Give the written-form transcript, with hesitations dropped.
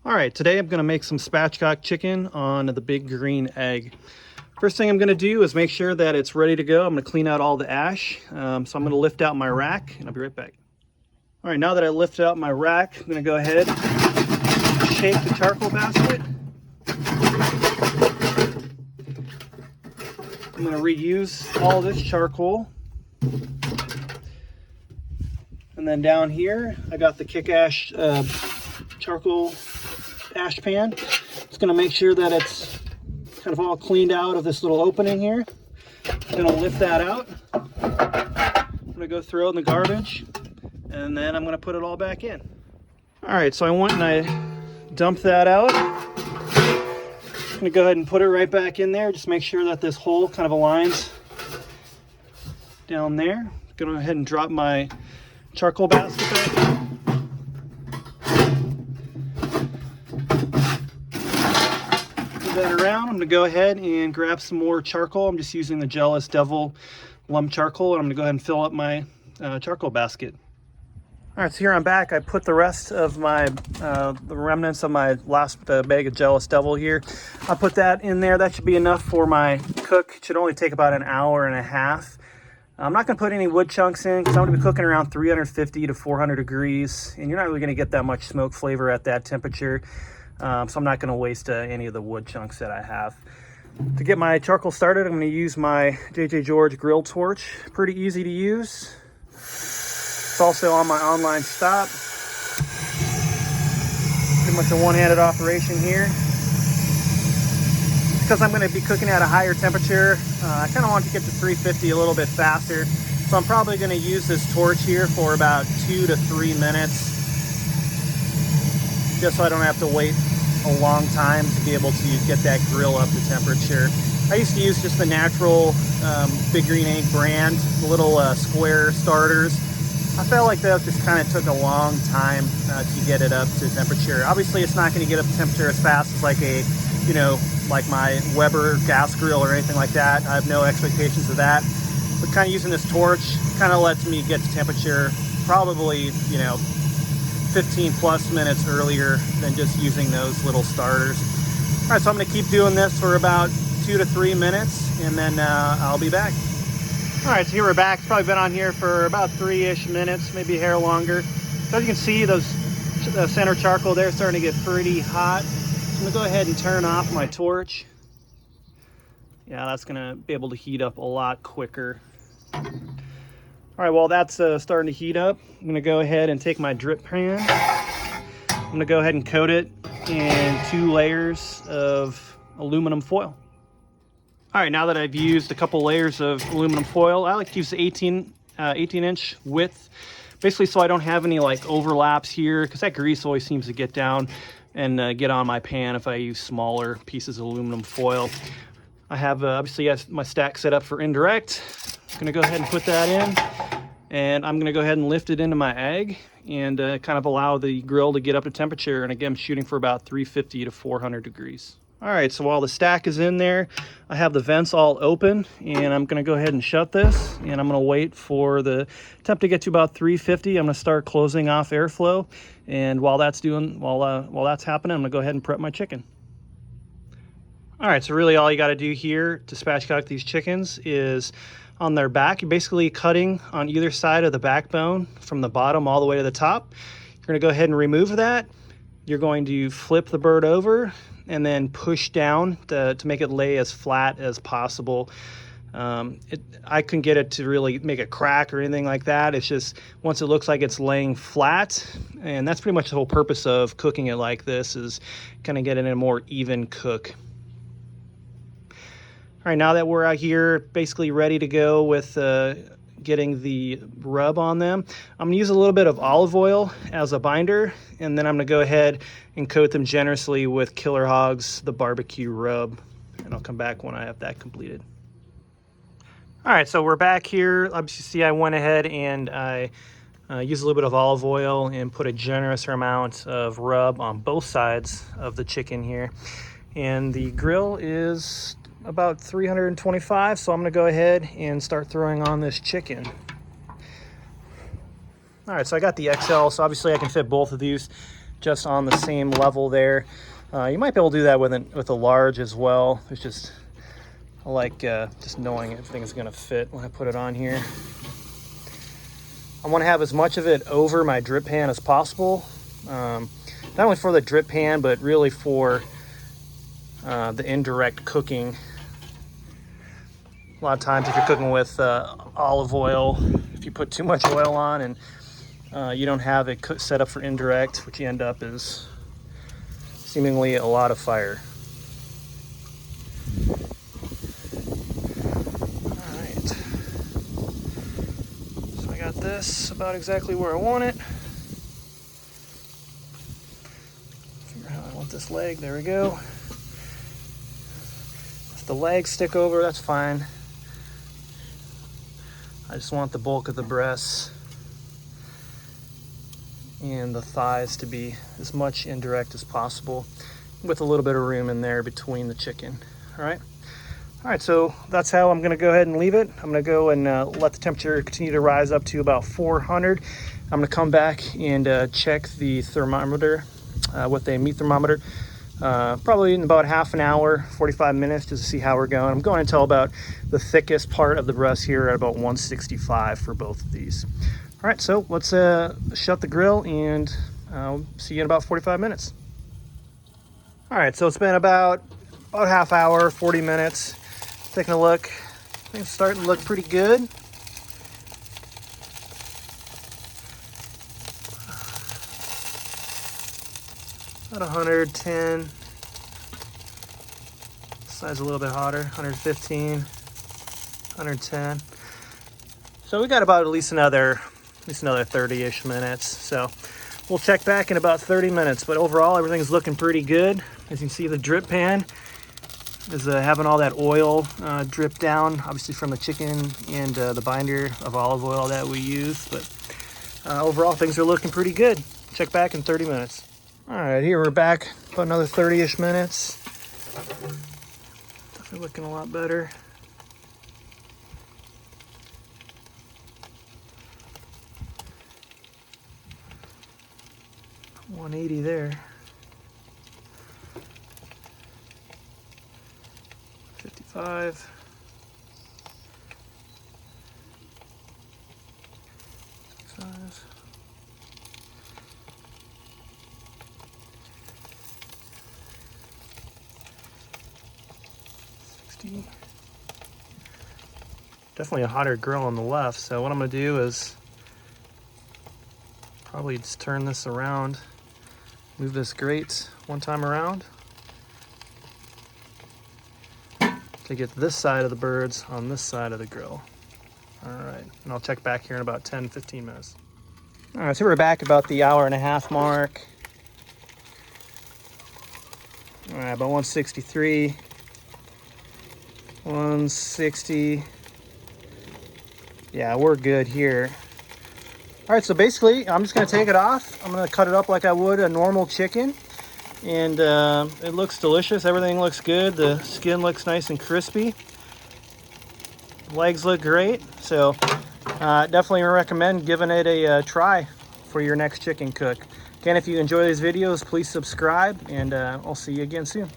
All right, today I'm gonna make some spatchcock chicken on the big green egg. First thing I'm gonna do is make sure that it's ready to go. I'm gonna clean out all the ash. So I'm gonna lift out my rack and I'll be right back. All right, now that I lifted out my rack, I'm gonna go ahead and shake the charcoal basket. I'm gonna reuse all this charcoal. And then down here, I got the kick ash charcoal ash pan. Just gonna make sure that it's kind of all cleaned out of this little opening here. I'm gonna lift that out. I'm gonna go throw it in the garbage, and then I'm gonna put it all back in. All right, so I went and I dumped that out. I'm gonna go ahead and put it right back in there. Just make sure that this hole kind of aligns down there. Go ahead and drop my charcoal basket back. That around. I'm going to go ahead and grab some more charcoal. I'm just using the Jealous Devil lump charcoal, and I'm going to go ahead and fill up my charcoal basket. All right, so here I'm back. I put the rest of my the remnants of my last bag of Jealous Devil here. I'll put that in there. That should be enough for my cook. It should only take about an hour and a half. I'm not going to put any wood chunks in because I'm going to be cooking around 350 to 400 degrees, and you're not really going to get that much smoke flavor at that temperature. So I'm not going to waste any of the wood chunks that I have. To get my charcoal started, I'm going to use my J.J. George grill torch. Pretty easy to use. It's also on my online stop. Pretty much a one-handed operation here. Because I'm going to be cooking at a higher temperature, I kind of want to get to 350 a little bit faster. So I'm probably going to use this torch here for about 2 to 3 minutes. Just so I don't have to wait a long time to be able to get that grill up to temperature. I used to use just the natural Big Green Egg brand, the little square starters. I felt like that just kind of took a long time to get it up to temperature. Obviously, it's not going to get up to temperature as fast as like a, like my Weber gas grill or anything like that. I have no expectations of that. But kind of using this torch kind of lets me get to temperature probably, 15 plus minutes earlier than just using those little starters. All right, so I'm gonna keep doing this for about 2 to 3 minutes, and then I'll be back. All right, so here we're back. It's probably been on here for about 3-ish minutes, maybe a hair longer. So as you can see, the center charcoal there is starting to get pretty hot. So I'm gonna go ahead and turn off my torch. Yeah, that's gonna be able to heat up a lot quicker. All right, well, that's starting to heat up. I'm gonna go ahead and take my drip pan. I'm gonna go ahead and coat it in 2 layers of aluminum foil. All right, now that I've used a couple layers of aluminum foil, I like to use the 18-inch width, basically so I don't have any like overlaps here, because that grease always seems to get down and get on my pan if I use smaller pieces of aluminum foil. I have obviously my stack set up for indirect. I'm gonna go ahead and put that in, and I'm gonna go ahead and lift it into my egg and kind of allow the grill to get up to temperature. And again, I'm shooting for about 350 to 400 degrees. All right, so while the stack is in there, I have the vents all open, and I'm gonna go ahead and shut this, and I'm gonna wait for the temp to get to about 350. I'm gonna start closing off airflow, and while that's happening, I'm gonna go ahead and prep my chicken. All right, so really all you gotta do here to spatchcock these chickens is on their back. You're basically cutting on either side of the backbone from the bottom all the way to the top. You're gonna go ahead and remove that. You're going to flip the bird over and then push down to make it lay as flat as possible. I couldn't get it to really make a crack or anything like that. It's just once it looks like it's laying flat, and that's pretty much the whole purpose of cooking it like this, is kind of getting a more even cook. All right, now that we're out here basically ready to go with getting the rub on them, I'm gonna use a little bit of olive oil as a binder, and then I'm gonna go ahead and coat them generously with Killer Hogs, the barbecue rub. And I'll come back when I have that completed. All right, so we're back here. Obviously, see I went ahead and I used a little bit of olive oil and put a generous amount of rub on both sides of the chicken here. And the grill is about 325, so I'm gonna go ahead and start throwing on this chicken. All right, so I got the XL, so obviously I can fit both of these just on the same level there. You might be able to do that with a large as well. It's just, I like just knowing everything's gonna fit when I put it on here. I wanna have as much of it over my drip pan as possible. Not only for the drip pan, but really for the indirect cooking. A lot of times if you're cooking with olive oil, if you put too much oil on and you don't have it set up for indirect, what you end up is seemingly a lot of fire. All right, so I got this about exactly where I want it. Figure out how I want this leg. There we go. If the legs stick over, that's fine. I just want the bulk of the breasts and the thighs to be as much indirect as possible, with a little bit of room in there between the chicken. All right, so that's how I'm gonna go ahead and leave it. I'm gonna go and let the temperature continue to rise up to about 400. I'm gonna come back and check the thermometer with a meat thermometer, probably in about half an hour, 45 minutes, just to see how we're going. I'm going until about the thickest part of the breast here at about 165 for both of these. All right, so let's shut the grill and I'll see you in about 45 minutes. All right, so it's been about half hour, 40 minutes. Taking a look, things starting to look pretty good. About 110. Side's a little bit hotter, 115, 110. So we got about at least another 30-ish minutes. So we'll check back in about 30 minutes. But overall, everything's looking pretty good. As you can see, the drip pan is having all that oil drip down, obviously from the chicken and the binder of olive oil that we use. But overall, things are looking pretty good. Check back in 30 minutes. All right, here we're back about another 30-ish minutes. Definitely looking a lot better. $180 there. 55. 55. 60. Definitely a hotter grill on the left, so what I'm going to do is probably just turn this around, move this grate one time around to get this side of the birds on this side of the grill. All right, and I'll check back here in about 10-15 minutes. All right, so we're back about the hour-and-a-half mark. All right, about 163, 160. Yeah, we're good here. All right, so basically, I'm just gonna take it off. I'm gonna cut it up like I would a normal chicken. And it looks delicious. Everything looks good. The skin looks nice and crispy. Legs look great. So definitely recommend giving it a try for your next chicken cook. Again, if you enjoy these videos, please subscribe, and I'll see you again soon.